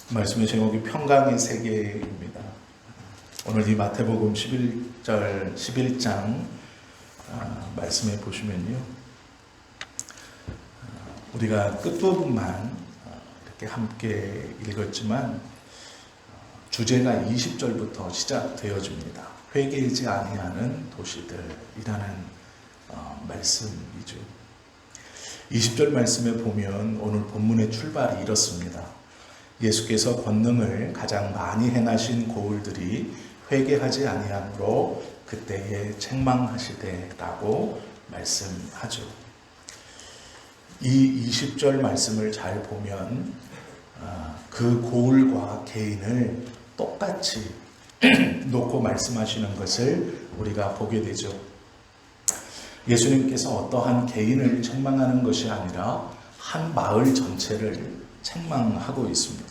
말씀의 제목이 평강의 세계입니다. 오늘 이 마태복음 11장 말씀에 보시면요, 우리가 끝부분만 이렇게 함께 읽었지만 주제가 20절부터 시작되어집니다. 회개하지 아니하는 도시들이라는 말씀이죠. 20절 말씀에 보면 오늘 본문의 출발이 이렇습니다. 예수께서 권능을 가장 많이 행하신 고을들이 회개하지 아니함으로 그때에 책망하시되라고 말씀하죠. 이 20절 말씀을 잘 보면 그 고을과 개인을 똑같이 놓고 말씀하시는 것을 우리가 보게 되죠. 예수님께서 어떠한 개인을 책망하는 것이 아니라 한 마을 전체를 책망하고 있습니다.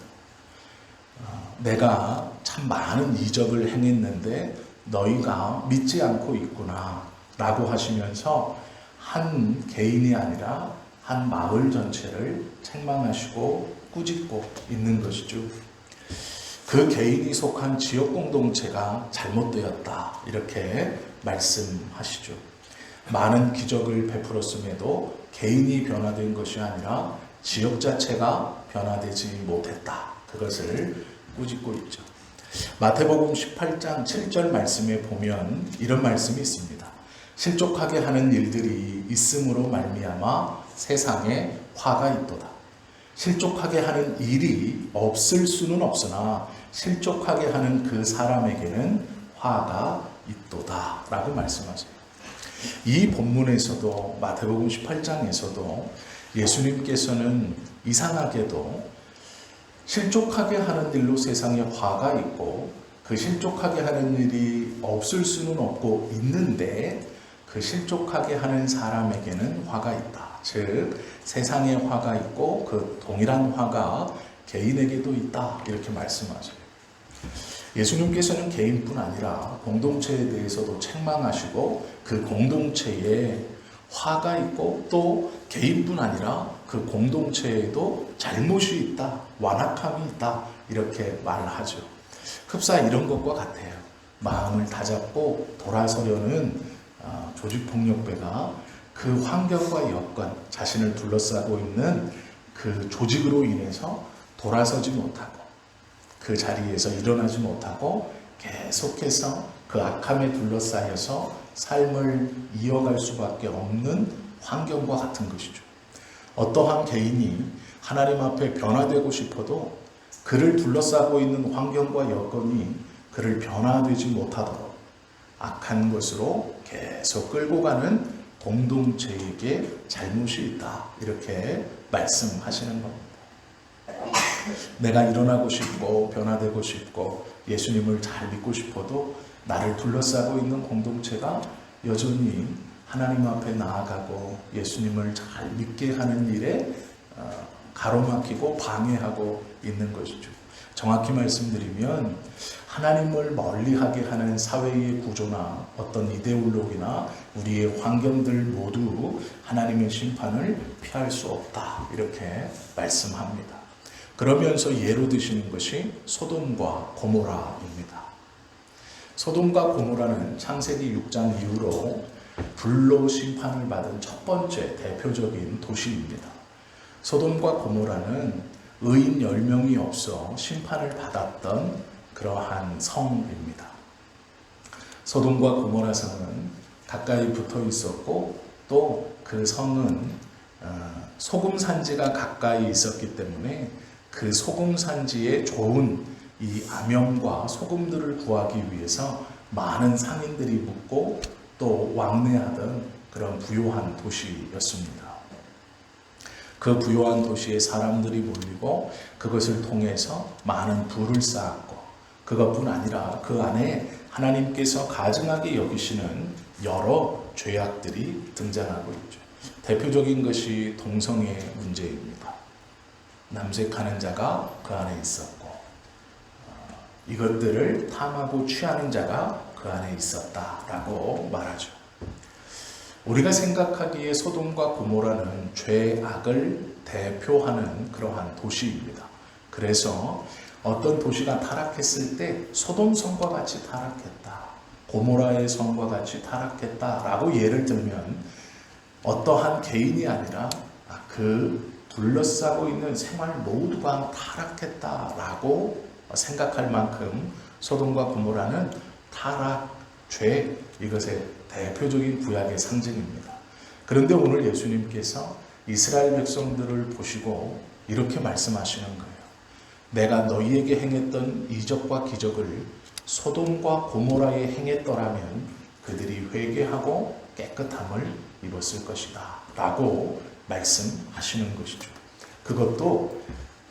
내가 참 많은 이적을 행했는데 너희가 믿지 않고 있구나 라고 하시면서 한 개인이 아니라 한 마을 전체를 책망하시고 꾸짖고 있는 것이죠. 그 개인이 속한 지역 공동체가 잘못되었다 이렇게 말씀하시죠. 많은 기적을 베풀었음에도 개인이 변화된 것이 아니라 지역 자체가 변화되지 못했다. 그것을 꾸짖고 있죠. 마태복음 18장 7절 말씀에 보면 이런 말씀이 있습니다. 실족하게 하는 일들이 있음으로 말미암아 세상에 화가 있도다. 실족하게 하는 일이 없을 수는 없으나 실족하게 하는 그 사람에게는 화가 있도다 라고 말씀하세요. 이 본문에서도 마태복음 18장에서도 예수님께서는 이상하게도 실족하게 하는 일로 세상에 화가 있고 그 실족하게 하는 일이 없을 수는 없고 있는데 그 실족하게 하는 사람에게는 화가 있다. 즉 세상에 화가 있고 그 동일한 화가 개인에게도 있다. 이렇게 말씀하세요. 예수님께서는 개인뿐 아니라 공동체에 대해서도 책망하시고 그 공동체에 화가 있고 또 개인뿐 아니라 그 공동체에도 잘못이 있다, 완악함이 있다 이렇게 말을 하죠. 흡사 이런 것과 같아요. 마음을 다잡고 돌아서려는 조직폭력배가 그 환경과 여건, 자신을 둘러싸고 있는 그 조직으로 인해서 돌아서지 못하고 그 자리에서 일어나지 못하고 계속해서 그 악함에 둘러싸여서 삶을 이어갈 수밖에 없는 환경과 같은 것이죠. 어떠한 개인이 하나님 앞에 변화되고 싶어도 그를 둘러싸고 있는 환경과 여건이 그를 변화되지 못하도록 악한 것으로 계속 끌고 가는 공동체에게 잘못이 있다. 이렇게 말씀하시는 겁니다. 내가 일어나고 싶고 변화되고 싶고 예수님을 잘 믿고 싶어도 나를 둘러싸고 있는 공동체가 여전히 하나님 앞에 나아가고 예수님을 잘 믿게 하는 일에 가로막히고 방해하고 있는 것이죠. 정확히 말씀드리면 하나님을 멀리하게 하는 사회의 구조나 어떤 이데올로기나 우리의 환경들 모두 하나님의 심판을 피할 수 없다. 이렇게 말씀합니다. 그러면서 예로 드시는 것이 소돔과 고모라입니다. 소돔과 고모라는 창세기 6장 이후로 불로 심판을 받은 첫 번째 대표적인 도시입니다. 소돔과 고모라는 의인 10명이 없어 심판을 받았던 그러한 성입니다. 소돔과 고모라 성은 가까이 붙어 있었고 또 그 성은 소금 산지가 가까이 있었기 때문에 그 소금 산지에 좋은 이 암염과 소금들을 구하기 위해서 많은 상인들이 묻고 또 왕래하던 그런 부요한 도시였습니다. 그 부요한 도시에 사람들이 몰리고 그것을 통해서 많은 부를 쌓았고 그것뿐 아니라 그 안에 하나님께서 가증하게 여기시는 여러 죄악들이 등장하고 있죠. 대표적인 것이 동성애 문제입니다. 남색하는 자가 그 안에 있었고 이것들을 탐하고 취하는 자가 그 안에 있었다라고 말하죠. 우리가 생각하기에 소돔과 고모라는 죄악을 대표하는 그러한 도시입니다. 그래서 어떤 도시가 타락했을 때 소돔 성과 같이 타락했다, 고모라의 성과 같이 타락했다라고 예를 들면 어떠한 개인이 아니라 그 둘러싸고 있는 생활 모두가 타락했다라고 생각할 만큼 소돔과 고모라는 타락, 죄, 이것의 대표적인 구약의 상징입니다. 그런데 오늘 예수님께서 이스라엘 백성들을 보시고 이렇게 말씀하시는 거예요. 내가 너희에게 행했던 이적과 기적을 소돔과 고모라에 행했더라면 그들이 회개하고 깨끗함을 입었을 것이다 라고 말씀하시는 것이죠. 그것도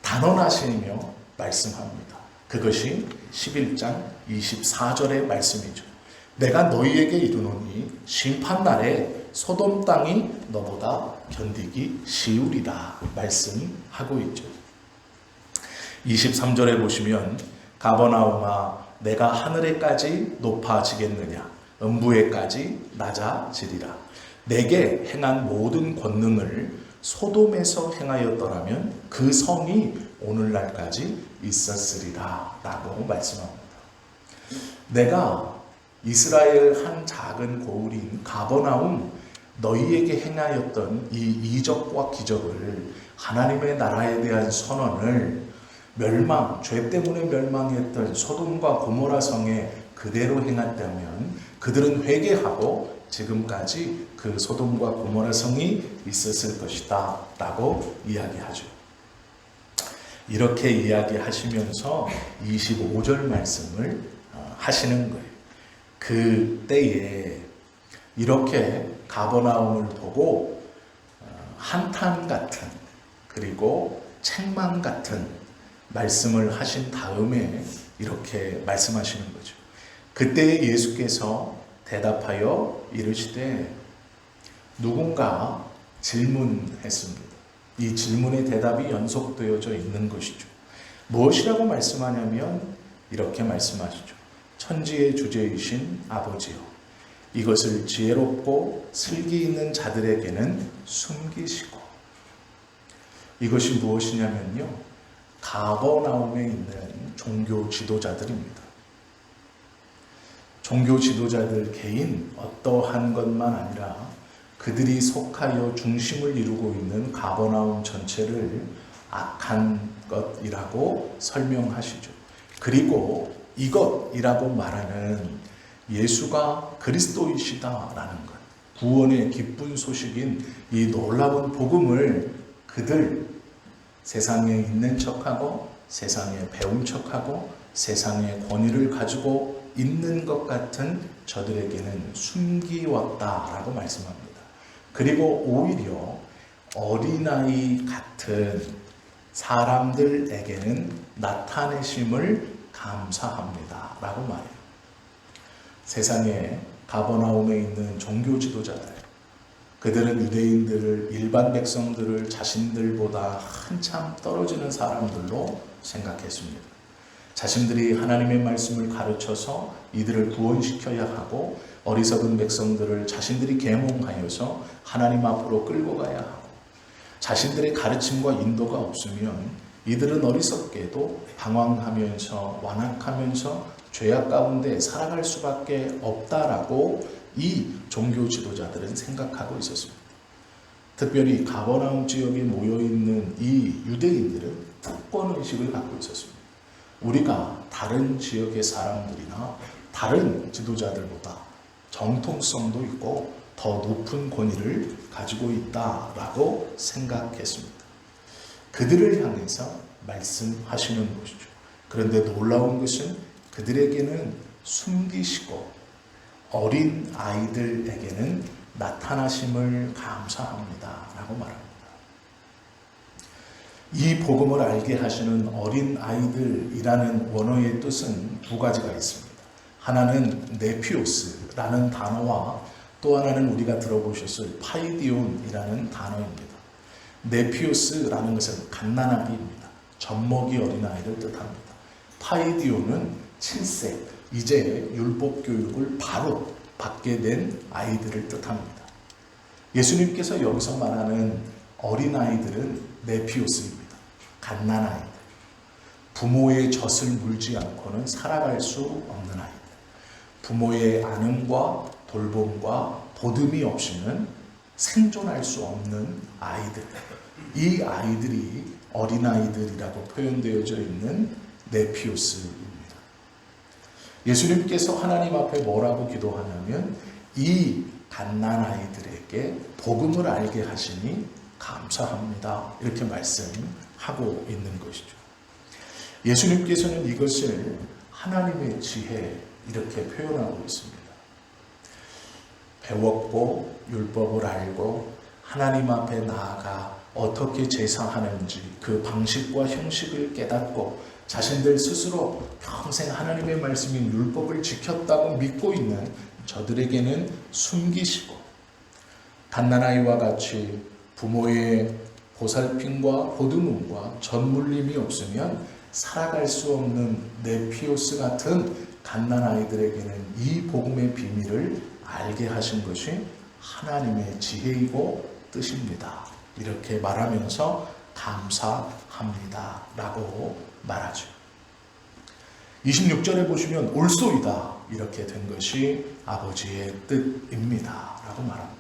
단언하시며 말씀합니다. 그것이 11장 24절의 말씀이죠. 내가 너희에게 이르노니 심판날에 소돔 땅이 너보다 견디기 쉬우리라 말씀하고 있죠. 23절에 보시면 가버나움아 내가 하늘에까지 높아지겠느냐 음부에까지 낮아지리라. 내게 행한 모든 권능을 소돔에서 행하였더라면 그 성이 오늘날까지 있었으리라 라고 말씀합니다. 내가 이스라엘 한 작은 고을인 가버나움 너희에게 행하였던 이 이적과 기적을, 하나님의 나라에 대한 선언을 죄 때문에 멸망했던 소돔과 고모라 성에 그대로 행했다면 그들은 회개하고 지금까지 그 소돔과 고모라 성이 있었을 것이다 라고 이야기하죠. 이렇게 이야기하시면서 25절 말씀을 하시는 거예요. 그때에 이렇게 가버나움을 보고 한탄 같은, 그리고 책망 같은 말씀을 하신 다음에 이렇게 말씀하시는 거죠. 그때 예수께서 대답하여 이르시되, 누군가 질문했습니다. 이 질문의 대답이 연속되어져 있는 것이죠. 무엇이라고 말씀하냐면 이렇게 말씀하시죠. 천지의 주제이신 아버지여, 이것을 지혜롭고 슬기 있는 자들에게는 숨기시고. 이것이 무엇이냐면요, 가버나움에 있는 종교 지도자들입니다. 종교 지도자들 개인 어떠한 것만 아니라 그들이 속하여 중심을 이루고 있는 가버나움 전체를 악한 것이라고 설명하시죠. 그리고 이것이라고 말하는 예수가 그리스도이시다라는 것, 구원의 기쁜 소식인 이 놀라운 복음을 그들 세상에 있는 척하고 세상에 배운 척하고 세상의 권위를 가지고 있는 것 같은 저들에게는 숨기웠다라고 말씀합니다. 그리고 오히려 어린아이 같은 사람들에게는 나타내심을 감사합니다 라고 말해요. 세상에 가버나움에 있는 종교 지도자들, 그들은 유대인들을, 일반 백성들을 자신들보다 한참 떨어지는 사람들로 생각했습니다. 자신들이 하나님의 말씀을 가르쳐서 이들을 구원시켜야 하고, 어리석은 백성들을 자신들이 계몽하여서 하나님 앞으로 끌고 가야 하고, 자신들의 가르침과 인도가 없으면 이들은 어리석게도 방황하면서 완악하면서 죄악 가운데 살아갈 수밖에 없다라고 이 종교 지도자들은 생각하고 있었습니다. 특별히 가버나움 지역에 모여있는 이 유대인들은 특권의식을 갖고 있었습니다. 우리가 다른 지역의 사람들이나 다른 지도자들보다 정통성도 있고 더 높은 권위를 가지고 있다라고 생각했습니다. 그들을 향해서 말씀하시는 것이죠. 그런데 놀라운 것은 그들에게는 숨기시고 어린 아이들에게는 나타나심을 감사합니다 라고 말합니다. 이 복음을 알게 하시는 어린 아이들이라는 원어의 뜻은 두 가지가 있습니다. 하나는 네피오스라는 단어와 또 하나는 우리가 들어보셨을 파이디온이라는 단어입니다. 네피오스라는 것은 갓난아기입니다. 젖먹이 어린아이를 뜻합니다. 파이디온은 7세, 이제 율법 교육을 바로 받게 된 아이들을 뜻합니다. 예수님께서 여기서 말하는 어린아이들은 네피오스입니다. 갓난아이들. 부모의 젖을 물지 않고는 살아갈 수 없는 아이들, 부모의 안음과 돌봄과 보듬이 없이는 생존할 수 없는 아이들, 이 아이들이 어린아이들이라고 표현되어져 있는 네피오스입니다. 예수님께서 하나님 앞에 뭐라고 기도하냐면 이 갓난아이들에게 복음을 알게 하시니 감사합니다, 이렇게 말씀하고 있는 것이죠. 예수님께서는 이것을 하나님의 지혜 이렇게 표현하고 있습니다. 배웠고 율법을 알고 하나님 앞에 나아가 어떻게 제사하는지 그 방식과 형식을 깨닫고 자신들 스스로 평생 하나님의 말씀인 율법을 지켰다고 믿고 있는 저들에게는 숨기시고, 갓난아이와 같이 부모의 보살핌과 보듬음과 전물림이 없으면 살아갈 수 없는 네피오스 같은 갓난아이들에게는 이 복음의 비밀을 알게 하신 것이 하나님의 지혜이고 뜻입니다, 이렇게 말하면서 감사합니다 라고 말하죠. 26절에 보시면 올소이다 이렇게 된 것이 아버지의 뜻입니다 라고 말합니다.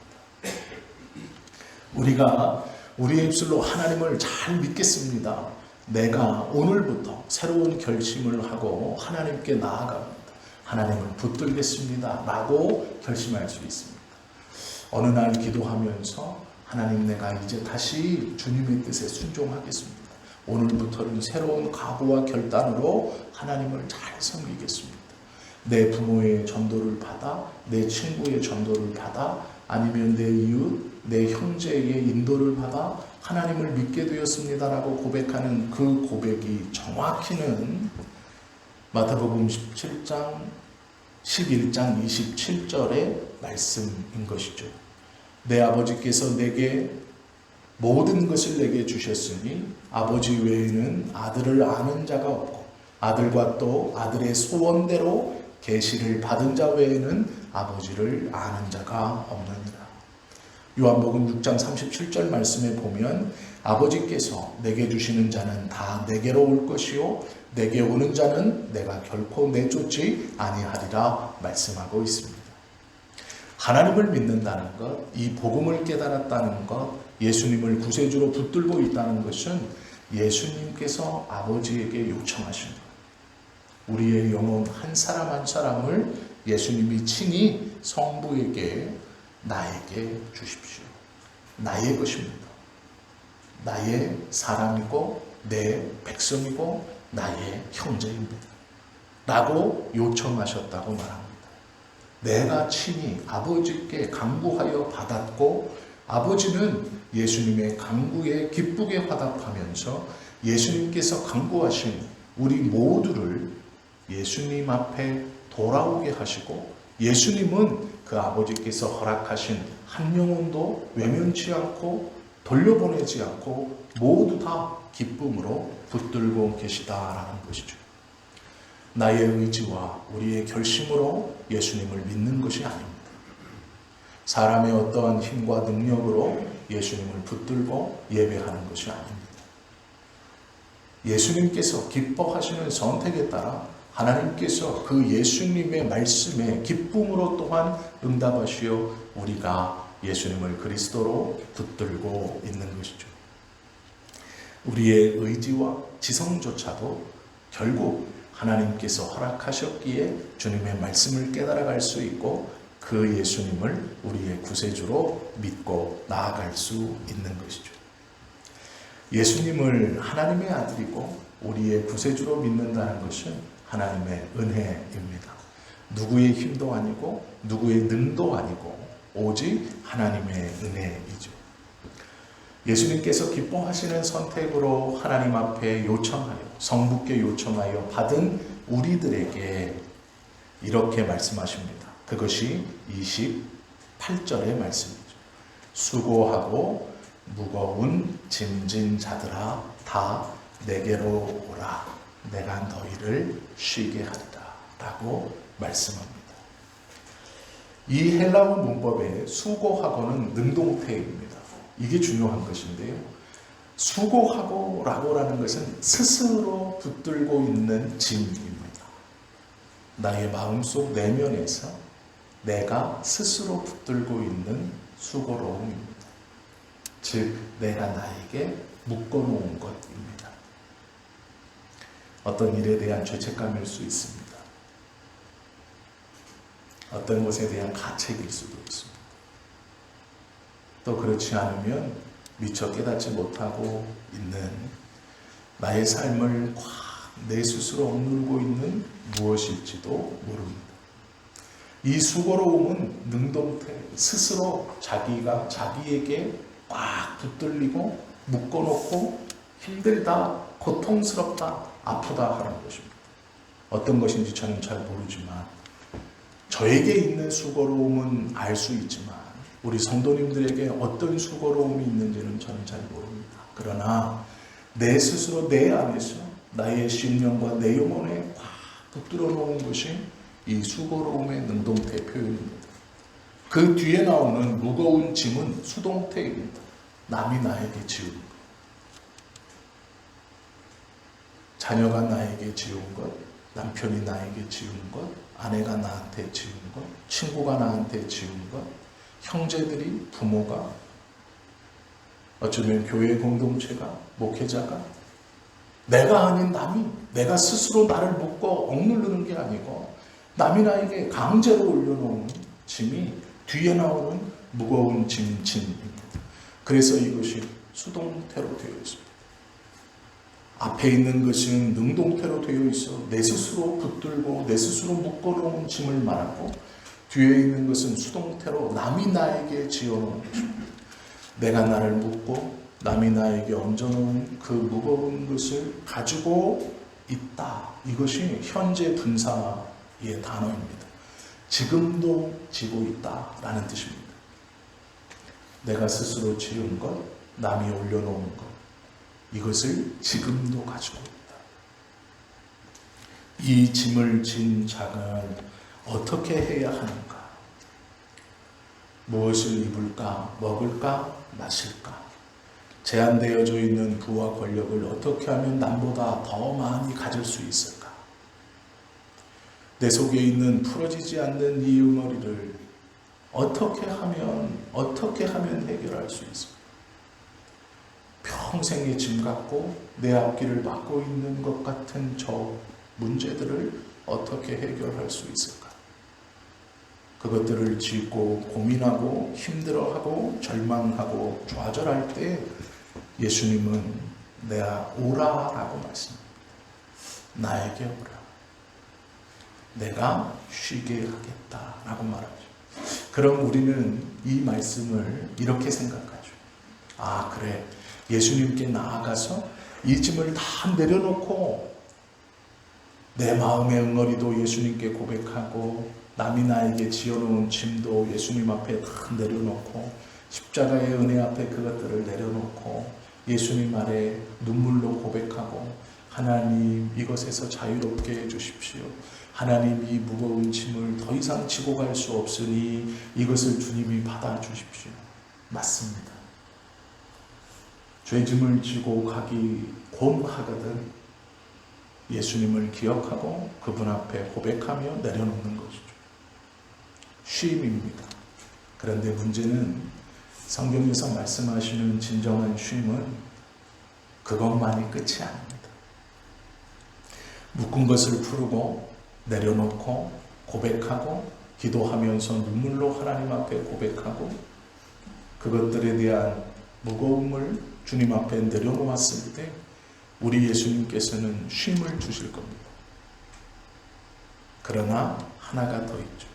우리가 우리의 입술로 하나님을 잘 믿겠습니다, 내가 오늘부터 새로운 결심을 하고 하나님께 나아갑니다, 하나님을 붙들겠습니다 라고 결심할 수 있습니다. 어느 날 기도하면서 하나님, 내가 이제 다시 주님의 뜻에 순종하겠습니다, 오늘부터는 새로운 각오와 결단으로 하나님을 잘 섬기겠습니다, 내 부모의 전도를 받아, 내 친구의 전도를 받아, 아니면 내 이웃, 내 형제의 인도를 받아 하나님을 믿게 되었습니다라고 고백하는 그 고백이 정확히는 마태복음 11장 27절의 말씀인 것이죠. 내 아버지께서 내게 모든 것을 내게 주셨으니 아버지 외에는 아들을 아는 자가 없고 아들과 또 아들의 소원대로 계시를 받은 자 외에는 아버지를 아는 자가 없느니라. 요한복음 6장 37절 말씀에 보면 아버지께서 내게 주시는 자는 다 내게로 올 것이요 내게 오는 자는 내가 결코 내쫓지 아니하리라 말씀하고 있습니다. 하나님을 믿는다는 것, 이 복음을 깨달았다는 것, 예수님을 구세주로 붙들고 있다는 것은 예수님께서 아버지에게 요청하신 것, 우리의 영혼 한 사람 한 사람을 예수님이 친히 성부에게 나에게 주십시오. 나의 것입니다. 나의 사람이고 내 백성이고 나의 형제입니다 라고 요청하셨다고 말합니다. 내가 친히 아버지께 간구하여 받았고 아버지는 예수님의 간구에 기쁘게 화답하면서 예수님께서 간구하신 우리 모두를 예수님 앞에 돌아오게 하시고 예수님은 그 아버지께서 허락하신 한 영혼도 외면치 않고 돌려보내지 않고 모두 다 기쁨으로 붙들고 계시다라는 것이죠. 나의 의지와 우리의 결심으로 예수님을 믿는 것이 아닙니다. 사람의 어떠한 힘과 능력으로 예수님을 붙들고 예배하는 것이 아닙니다. 예수님께서 기뻐하시는 선택에 따라 하나님께서 그 예수님의 말씀에 기쁨으로 또한 응답하시어 우리가 예수님을 그리스도로 붙들고 있는 것이죠. 우리의 의지와 지성조차도 결국 하나님께서 허락하셨기에 주님의 말씀을 깨달아갈 수 있고 그 예수님을 우리의 구세주로 믿고 나아갈 수 있는 것이죠. 예수님을 하나님의 아들이고 우리의 구세주로 믿는다는 것은 하나님의 은혜입니다. 누구의 힘도 아니고 누구의 능도 아니고 오직 하나님의 은혜이죠. 예수님께서 기뻐하시는 선택으로 하나님 앞에 요청하여 성부께 요청하여 받은 우리들에게 이렇게 말씀하십니다. 그것이 28절의 말씀이죠. 수고하고 무거운 짐진 자들아 다 내게로 오라. 내가 너희를 쉬게 하리라 라고 말씀합니다. 이 헬라어 문법에 수고하고는 능동태입니다. 이게 중요한 것인데요. 수고하고 라고라는 것은 스스로 붙들고 있는 짐입니다. 나의 마음속 내면에서 내가 스스로 붙들고 있는 수고로움입니다. 즉 내가 나에게 묶어놓은 것입니다. 어떤 일에 대한 죄책감일 수 있습니다. 어떤 것에 대한 가책일 수도 있습니다. 또 그렇지 않으면 미처 깨닫지 못하고 있는 나의 삶을 꽉 내 스스로 억누르고 있는 무엇일지도 모릅니다. 이 수고로움은 능동태, 스스로 자기가 자기에게 꽉 붙들리고 묶어놓고 힘들다, 고통스럽다, 아프다 하는 것입니다. 어떤 것인지 저는 잘 모르지만 저에게 있는 수고로움은 알 수 있지만 우리 성도님들에게 어떤 수고로움이 있는지는 저는 잘 모릅니다. 그러나 내 스스로 내 안에서 나의 심령과 내 영혼에 꽉 붙들어 놓은 것이 이 수고로움의 능동태 표현입니다. 그 뒤에 나오는 무거운 짐은 수동태입니다. 남이 나에게 지은 것, 자녀가 나에게 지은 것, 남편이 나에게 지은 것, 아내가 나한테 지은 것, 친구가 나한테 지은 것, 형제들이, 부모가, 어쩌면 교회 공동체가, 목회자가, 내가 아닌 남이, 내가 스스로 나를 묶어 억누르는 게 아니고 남이 나에게 강제로 올려놓은 짐이 뒤에 나오는 무거운 짐입니다. 그래서 이것이 수동태로 되어 있습니다. 앞에 있는 것은 능동태로 되어 있어 내 스스로 붙들고 내 스스로 묶어놓은 짐을 말하고, 뒤에 있는 것은 수동태로 남이 나에게 지어놓은 것입니다. 내가 나를 묶고 남이 나에게 얹어놓은 그 무거운 것을 가지고 있다. 이것이 현재 분사의 단어입니다. 지금도 지고 있다라는 뜻입니다. 내가 스스로 지은 것, 남이 올려놓은 것, 이것을 지금도 가지고 있다. 이 짐을 진 자는 어떻게 해야 하는가? 무엇을 입을까, 먹을까, 마실까? 제한되어져 있는 부와 권력을 어떻게 하면 남보다 더 많이 가질 수 있을까? 내 속에 있는 풀어지지 않는 이 응어리를 어떻게 하면 해결할 수 있을까? 평생의 짐 갖고 내 앞길을 막고 있는 것 같은 저 문제들을 어떻게 해결할 수 있을까? 그것들을 짚고 고민하고 힘들어하고 절망하고 좌절할 때 예수님은 내가 오라라고 말씀합니다. 나에게 오라. 내가 쉬게 하겠다라고 말하죠. 그럼 우리는 이 말씀을 이렇게 생각하죠. 아, 그래. 예수님께 나아가서 이 짐을 다 내려놓고 내 마음의 응어리도 예수님께 고백하고 남이 나에게 지어놓은 짐도 예수님 앞에 다 내려놓고 십자가의 은혜 앞에 그것들을 내려놓고 예수님 아래 눈물로 고백하고 하나님 이것에서 자유롭게 해주십시오. 하나님 이 무거운 짐을 더 이상 지고 갈 수 없으니 이것을 주님이 받아주십시오. 맞습니다. 죄짐을 지고 가기 곤하거든 예수님을 기억하고 그분 앞에 고백하며 내려놓는 것이죠. 쉼입니다. 그런데 문제는 성경에서 말씀하시는 진정한 쉼은 그것만이 끝이 아닙니다. 묶은 것을 풀고 내려놓고 고백하고 기도하면서 눈물로 하나님 앞에 고백하고 그것들에 대한 무거움을 주님 앞에 내려놓았을 때 우리 예수님께서는 쉼을 주실 겁니다. 그러나 하나가 더 있죠.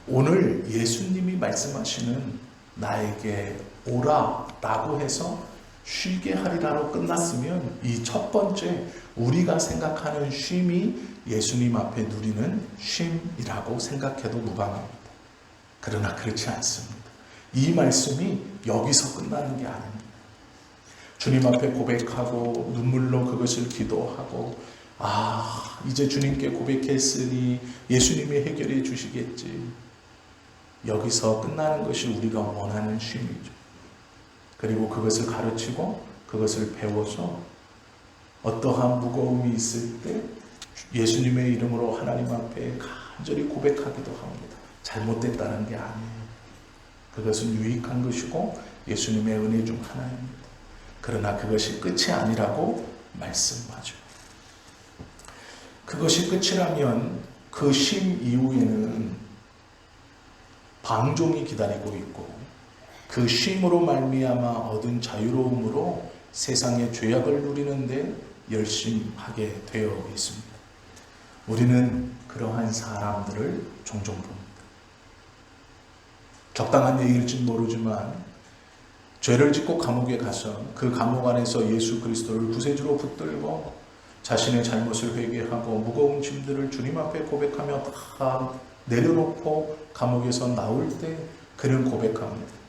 오늘 예수님이 말씀하시는 나에게 오라라고 해서 쉬게 하리라로 끝났으면 이 첫 번째 우리가 생각하는 쉼이 예수님 앞에 누리는 쉼이라고 생각해도 무방합니다. 그러나 그렇지 않습니다. 이 말씀이 여기서 끝나는 게 아닙니다. 주님 앞에 고백하고 눈물로 그것을 기도하고 이제 주님께 고백했으니 예수님이 해결해 주시겠지. 여기서 끝나는 것이 우리가 원하는 쉼이죠. 그리고 그것을 가르치고 그것을 배워서 어떠한 무거움이 있을 때 예수님의 이름으로 하나님 앞에 간절히 고백하기도 합니다. 잘못됐다는 게 아니에요. 그것은 유익한 것이고 예수님의 은혜 중 하나입니다. 그러나 그것이 끝이 아니라고 말씀하죠. 그것이 끝이라면 그 쉼 이후에는 방종이 기다리고 있고 그 쉼으로 말미암아 얻은 자유로움으로 세상의 죄악을 누리는데 열심하게 되어 있습니다. 우리는 그러한 사람들을 종종 봅니다. 적당한 얘기일지 모르지만 죄를 짓고 감옥에 가서 그 감옥 안에서 예수 그리스도를 구세주로 붙들고 자신의 잘못을 회개하고 무거운 짐들을 주님 앞에 고백하며 다 내려놓고 감옥에서 나올 때 그는 고백합니다.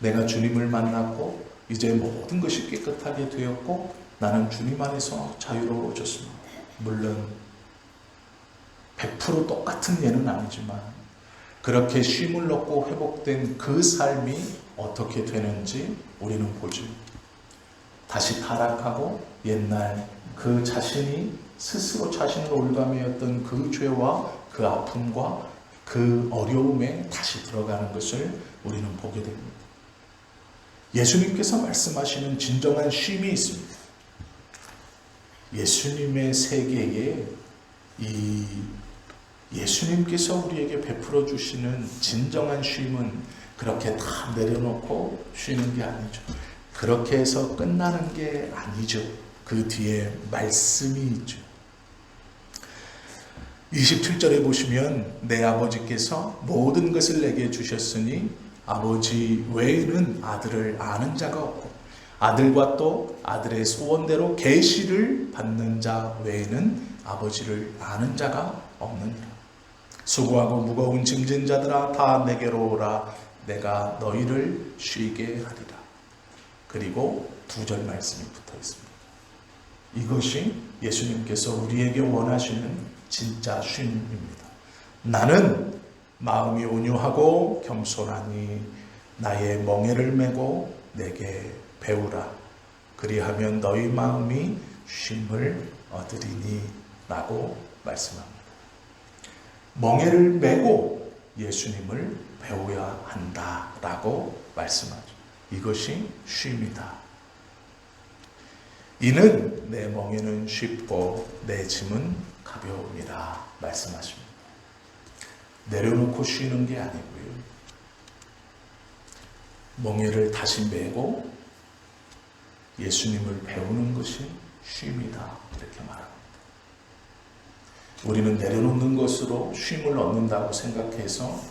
내가 주님을 만났고 이제 모든 것이 깨끗하게 되었고 나는 주님 안에서 자유로워졌습니다. 물론 100% 똑같은 예는 아니지만 그렇게 쉼을 얻고 회복된 그 삶이 어떻게 되는지 우리는 보죠. 다시 타락하고 옛날 그 자신이 스스로 자신을 올가매였던 그 죄와 그 아픔과 그 어려움에 다시 들어가는 것을 우리는 보게 됩니다. 예수님께서 말씀하시는 진정한 쉼이 있습니다. 예수님의 세계에 이 예수님께서 우리에게 베풀어 주시는 진정한 쉼은 그렇게 다 내려놓고 쉬는 게 아니죠. 그렇게 해서 끝나는 게 아니죠. 그 뒤에 말씀이 있죠. 27절에 보시면 내 아버지께서 모든 것을 내게 주셨으니 아버지 외에는 아들을 아는 자가 없고 아들과 또 아들의 소원대로 계시를 받는 자 외에는 아버지를 아는 자가 없느니라. 수고하고 무거운 짐진 자들아 다 내게로 오라. 내가 너희를 쉬게 하리라. 그리고 2절 말씀이 붙어 있습니다. 이것이 예수님께서 우리에게 원하시는 진짜 쉼입니다. 나는 마음이 온유하고 겸손하니 나의 멍에를 메고 내게 배우라. 그리하면 너희 마음이 쉼을 얻으리니 라고 말씀합니다. 멍에를 메고 예수님을 배워야 한다라고 말씀하죠. 이것이 쉼이다. 이는 내 멍에는 쉽고 내 짐은 가벼움이라 말씀하십니다. 내려놓고 쉬는 게 아니고요. 멍에를 다시 메고 예수님을 배우는 것이 쉼이다. 이렇게 말합니다. 우리는 내려놓는 것으로 쉼을 얻는다고 생각해서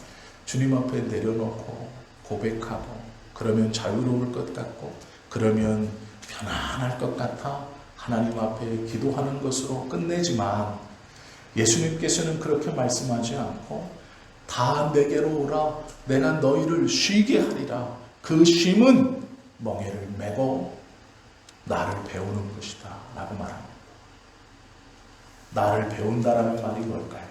주님 앞에 내려놓고 고백하고 그러면 자유로울 것 같고 그러면 편안할 것 같아 하나님 앞에 기도하는 것으로 끝내지만 예수님께서는 그렇게 말씀하지 않고 다 내게로 오라. 내가 너희를 쉬게 하리라. 그 쉼은 멍에를 메고 나를 배우는 것이다 라고 말합니다. 나를 배운다라는 말이 뭘까요?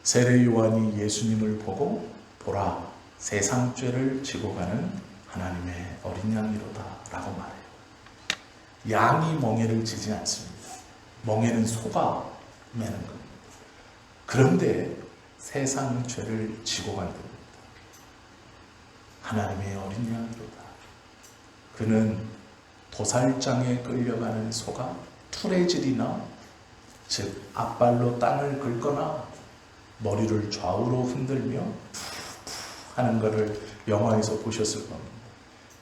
세례 요한이 예수님을 보고 보라 세상 죄를 지고 가는 하나님의 어린 양이로다 라고 말해요. 양이 멍에를 지지 않습니다. 멍에는 소가 매는 겁니다. 그런데 세상 죄를 지고 간답니다. 하나님의 어린 양이로다. 그는 도살장에 끌려가는 소가 투레질이나 즉 앞발로 땅을 긁거나 머리를 좌우로 흔들며 하는 것을 영화에서 보셨을 겁니다.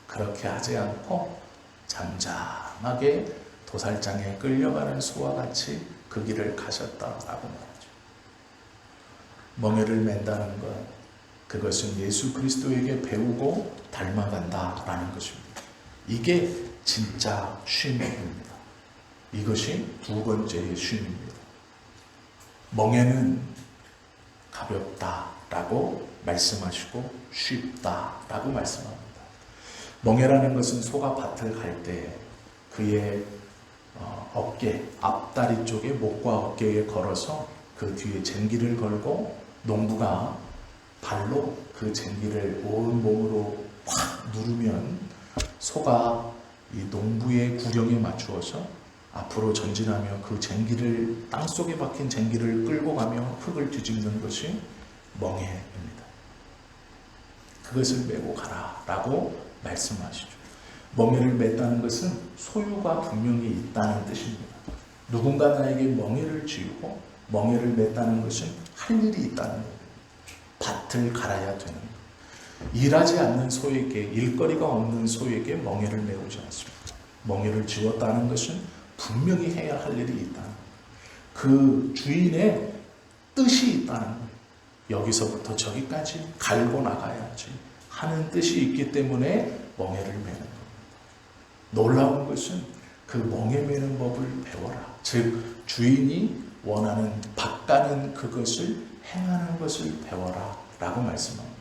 그렇게 하지 않고 잠잠하게 도살장에 끌려가는 소와 같이 그 길을 가셨다라고 말하죠. 멍에를 맨다는 것, 그것은 예수 그리스도에게 배우고 닮아간다라는 것입니다. 이게 진짜 쉼입니다. 이것이 2번째의 쉼입니다. 멍에는 가볍다라고 말씀하시고 쉽다라고 말씀합니다. 멍에라는 것은 소가 밭을 갈 때 그의 어깨, 앞다리 쪽에 목과 어깨에 걸어서 그 뒤에 쟁기를 걸고 농부가 발로 그 쟁기를 온 몸으로 확 누르면 소가 이 농부의 구령에 맞추어서 앞으로 전진하며 그 쟁기를, 땅속에 박힌 쟁기를 끌고 가며 흙을 뒤집는 것이 멍에입니다. 그것을 메고 가라 라고 말씀하시죠. 멍에를 맸다는 것은 소유가 분명히 있다는 뜻입니다. 누군가 나에게 멍에를 지우고 멍에를 맸다는 것은 할 일이 있다는 거예요. 밭을 갈아야 되는 거예요. 일하지 않는 소에게, 일거리가 없는 소에게 멍에를 메우지 않습니다. 멍에를 지웠다는 것은 분명히 해야 할 일이 있다는 거예요. 그 주인의 뜻이 있다는 거예요. 여기서부터 저기까지 갈고 나가야지 하는 뜻이 있기 때문에 멍에를 메는 겁니다. 놀라운 것은 그 멍에 메는 법을 배워라. 즉 주인이 원하는 바가는 그것을 행하는 것을 배워라 라고 말씀합니다.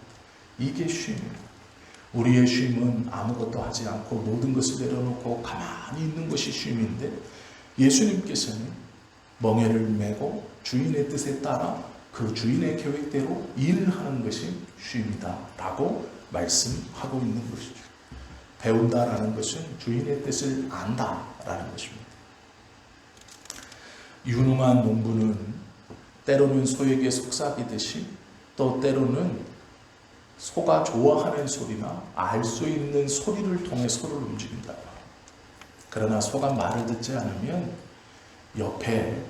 이게 쉼입니다. 우리의 쉼은 아무것도 하지 않고 모든 것을 내려놓고 가만히 있는 것이 쉼인데, 예수님께서는 멍에를 메고 주인의 뜻에 따라 그 주인의 계획대로 일을 하는 것이 쉼이다 라고 말씀하고 있는 것이죠. 배운다라는 것은 주인의 뜻을 안다라는 것입니다. 유능한 농부는 때로는 소에게 속삭이듯이, 또 때로는 소가 좋아하는 소리나 알 수 있는 소리를 통해 소를 움직인다. 그러나 소가 말을 듣지 않으면 옆에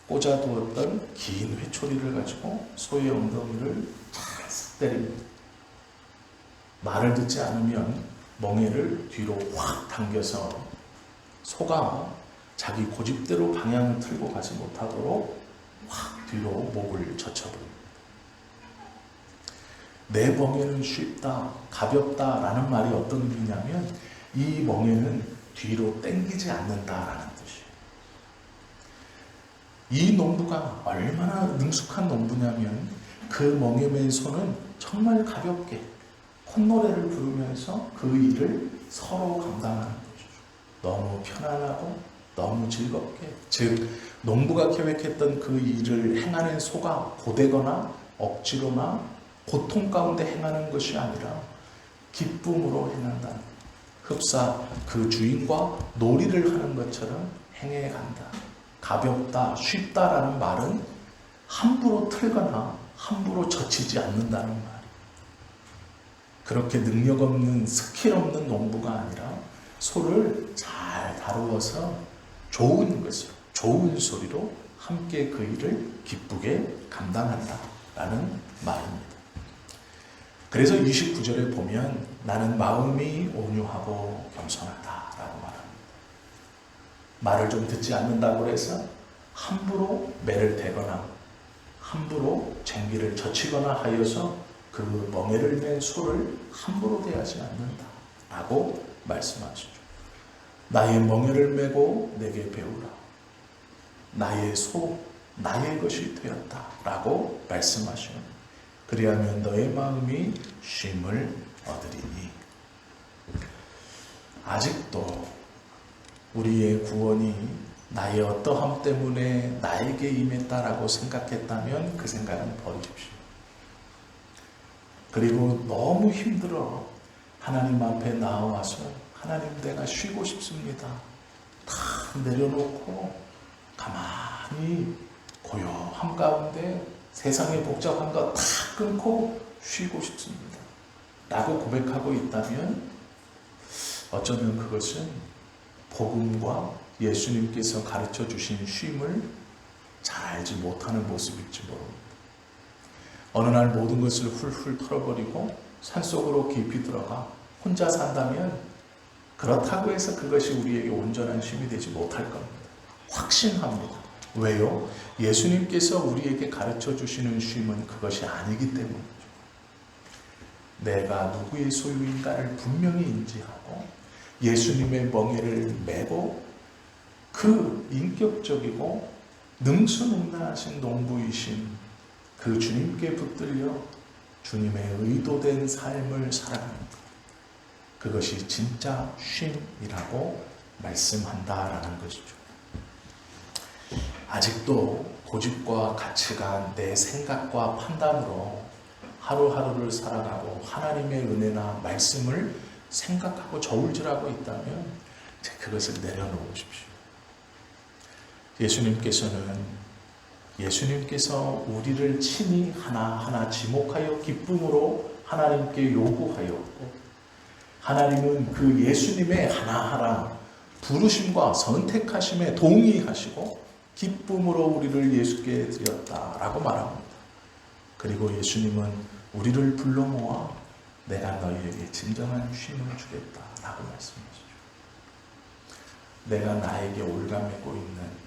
꽂아두었던 긴 회초리를 가지고 소의 엉덩이를 잘 때립니다. 말을 듣지 않으면 멍에를 뒤로 확 당겨서 소가 자기 고집대로 방향을 틀고 가지 못하도록 확 뒤로 목을 젖혀버립니다. 내 멍에는 쉽다, 가볍다라는 말이 어떤 의미냐면 이 멍에는 뒤로 당기지 않는다라는 뜻이에요. 이 농부가 얼마나 능숙한 농부냐면 그 멍에 맨 소는 정말 가볍게 콧노래를 부르면서 그 일을 서로 감당하는 것이죠. 너무 편안하고 너무 즐겁게, 즉 농부가 계획했던 그 일을 행하는 소가 고되거나 억지로나 고통 가운데 행하는 것이 아니라 기쁨으로 행한다. 흡사 그 주인과 놀이를 하는 것처럼 행해간다. 가볍다, 쉽다라는 말은 함부로 틀거나 함부로 젖히지 않는다는 말. 그렇게 능력 없는, 스킬 없는 농부가 아니라 소를 잘 다루어서 좋은 것으로, 좋은 소리로 함께 그 일을 기쁘게 감당한다라는 말입니다. 그래서 29절에 보면 나는 마음이 온유하고 겸손하다라고 말합니다. 말을 좀 듣지 않는다고 해서 함부로 매를 대거나 함부로 쟁기를 젖히거나 하여서 그 멍에를 맨 소를 함부로 대하지 않는다라고 말씀하시죠. 나의 멍에를 메고 내게 배우라. 나의 소, 나의 것이 되었다라고 말씀하시는, 그리하면 너의 마음이 쉼을 얻으리니. 아직도 우리의 구원이 나의 어떠함 때문에 나에게 임했다라고 생각했다면 그 생각은 버리십시오. 그리고 너무 힘들어 하나님 앞에 나와서 하나님 내가 쉬고 싶습니다. 다 내려놓고 가만히 고요함 가운데 세상의 복잡한 거 다 끊고 쉬고 싶습니다 라고 고백하고 있다면 어쩌면 그것은 복음과 예수님께서 가르쳐 주신 쉼을 잘 알지 못하는 모습일지 모릅니다. 어느 날 모든 것을 훌훌 털어버리고 산속으로 깊이 들어가 혼자 산다면 그렇다고 해서 그것이 우리에게 온전한 쉼이 되지 못할 겁니다. 확신합니다. 왜요? 예수님께서 우리에게 가르쳐 주시는 쉼은 그것이 아니기 때문이죠. 내가 누구의 소유인가를 분명히 인지하고 예수님의 멍에를 메고 그 인격적이고 능수능란하신 농부이신 그 주님께 붙들려 주님의 의도된 삶을 살아가는 것, 그것이 진짜 쉼이라고 말씀한다라는 것이죠. 아직도 고집과 가치가 내 생각과 판단으로 하루하루를 살아가고 하나님의 은혜나 말씀을 생각하고 저울질하고 있다면 그것을 내려놓으십시오. 예수님께서 우리를 친히 하나하나 지목하여 기쁨으로 하나님께 요구하였고, 하나님은 그 예수님의 하나하나 부르심과 선택하심에 동의하시고 기쁨으로 우리를 예수께 드렸다라고 말합니다. 그리고 예수님은 우리를 불러 모아 내가 너희에게 진정한 쉼을 주겠다라고 말씀하시죠. 내가 나에게 올가매고 있는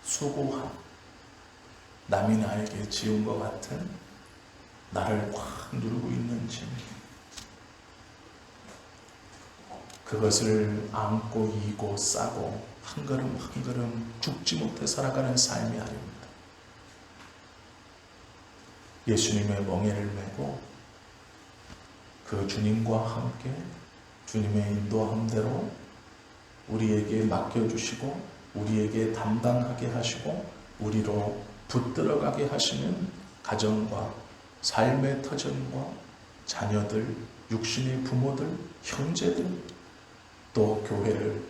수고함, 남이 나에게 지은 것 같은 나를 확 누르고 있는 짐, 그것을 안고 이고 싸고 한 걸음 한 걸음 죽지 못해 살아가는 삶이 아닙니다. 예수님의 멍에를 메고 그 주님과 함께 주님의 인도함대로 우리에게 맡겨주시고 우리에게 담당하게 하시고 우리로 붙들어가게 하시는 가정과 삶의 터전과 자녀들, 육신의 부모들, 형제들, 또 교회를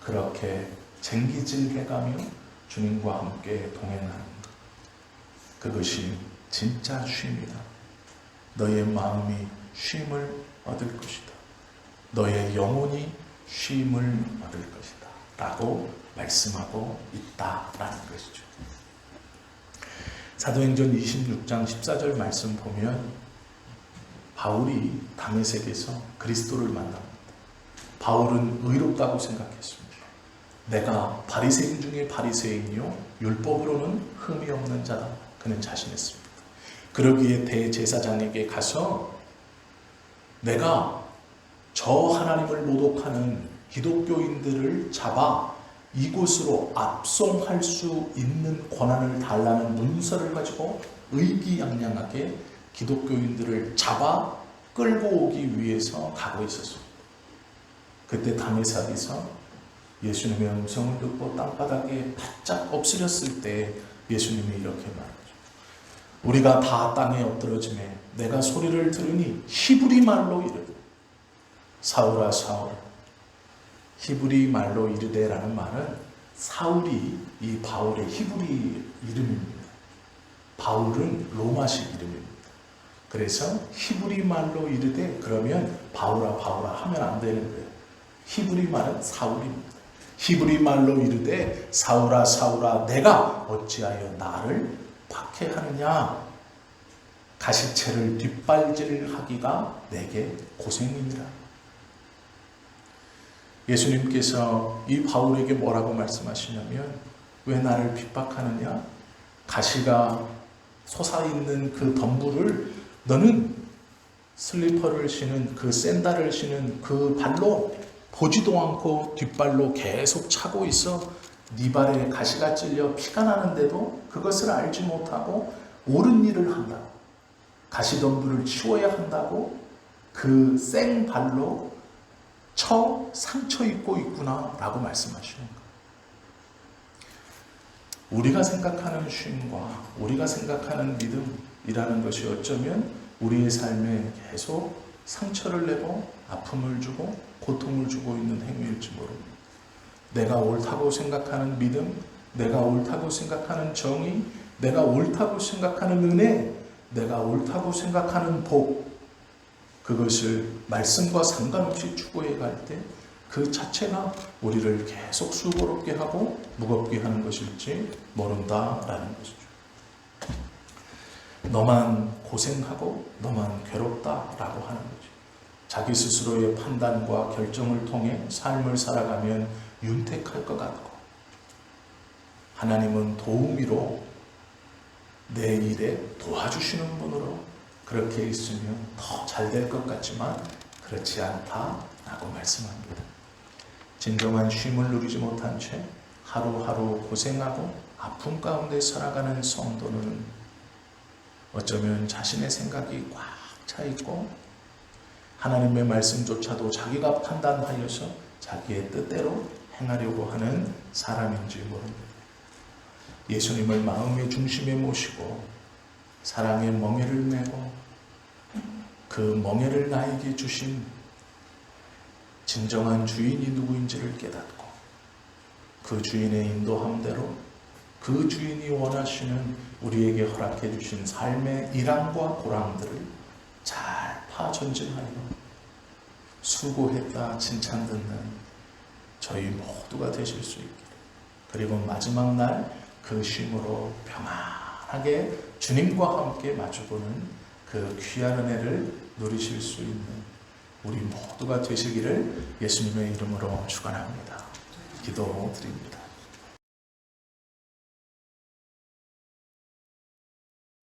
그렇게 쟁기질해가며 주님과 함께 동행하는 것, 그것이 진짜 쉼이다. 너의 마음이 쉼을 얻을 것이다. 너의 영혼이 쉼을 얻을 것이다 라고 말씀하고 있다라는 것이죠. 사도행전 26장 14절 말씀 보면 바울이 다메섹에서 그리스도를 만납니다. 바울은 의롭다고 생각했습니다. 내가 바리새인 중에 바리새인이요 율법으로는 흠이 없는 자다. 그는 자신했습니다. 그러기에 대제사장에게 가서 내가 저 하나님을 모독하는 기독교인들을 잡아 이곳으로 압송할 수 있는 권한을 달라는 문서를 가지고 의기양양하게 기독교인들을 잡아 끌고 오기 위해서 가고 있었습니다. 그때 다메섹에서 예수님의 음성을 듣고 땅바닥에 바짝 엎드렸을 때 예수님이 이렇게 말하죠. 우리가 다 땅에 엎드러짐에 내가 소리를 들으니 히브리 말로 이르되 사울아 사울아. 히브리 말로 이르되라는 말은 사울이 이 바울의 히브리 이름입니다. 바울은 로마식 이름입니다. 그래서 히브리 말로 이르되 그러면 바울아 바울아 하면 안 되는 거예요. 히브리 말은 사울입니다. 히브리 말로 이르되 사울아 사울아 내가 어찌하여 나를 박해하느냐. 가시체를 뒷발질하기가 내게 고생이니라. 예수님께서 이 바울에게 뭐라고 말씀하시냐면 왜 나를 핍박하느냐. 가시가 솟아있는 그 덤불을 너는 슬리퍼를 신은 그 샌들을 신은 그 발로 보지도 않고 뒷발로 계속 차고 있어 네 발에 가시가 찔려 피가 나는데도 그것을 알지 못하고 옳은 일을 한다고, 가시덤불을 치워야 한다고 그 생발로 쳐 상처 입고 있구나 라고 말씀하시는 거예요. 우리가 생각하는 쉼과 우리가 생각하는 믿음이라는 것이 어쩌면 우리의 삶에 계속 상처를 내고 아픔을 주고 고통을 주고 있는 행위일지 모릅니다. 내가 옳다고 생각하는 믿음, 내가 옳다고 생각하는 정의, 내가 옳다고 생각하는 은혜, 내가 옳다고 생각하는 복, 그것을 말씀과 상관없이 추구해 갈 때 그 자체가 우리를 계속 수고롭게 하고 무겁게 하는 것일지 모른다라는 것이죠. 너만 고생하고 너만 괴롭다라고 하는 거죠. 자기 스스로의 판단과 결정을 통해 삶을 살아가면 윤택할 것 같고, 하나님은 도우미로 내 일에 도와주시는 분으로 그렇게 있으면 더 잘 될 것 같지만 그렇지 않다라고 말씀합니다. 진정한 쉼을 누리지 못한 채 하루하루 고생하고 아픔 가운데 살아가는 성도는 어쩌면 자신의 생각이 꽉 차 있고 하나님의 말씀조차도 자기가 판단하여서 자기의 뜻대로 행하려고 하는 사람인지 모릅니다. 예수님을 마음의 중심에 모시고 사랑의 멍에를 메고 그 멍에를 나에게 주신 진정한 주인이 누구인지를 깨닫고 그 주인의 인도함대로 그 주인이 원하시는 우리에게 허락해 주신 삶의 일항과 보람들을 잘 파전진하여 수고했다 칭찬 듣는 저희 모두가 되실 수 있기를, 그리고 마지막 날 그 쉼으로 평안하게 주님과 함께 마주보는 그 귀한 은혜를 누리실 수 있는 우리 모두가 되시기를 예수님의 이름으로 축원합니다. 기도드립니다.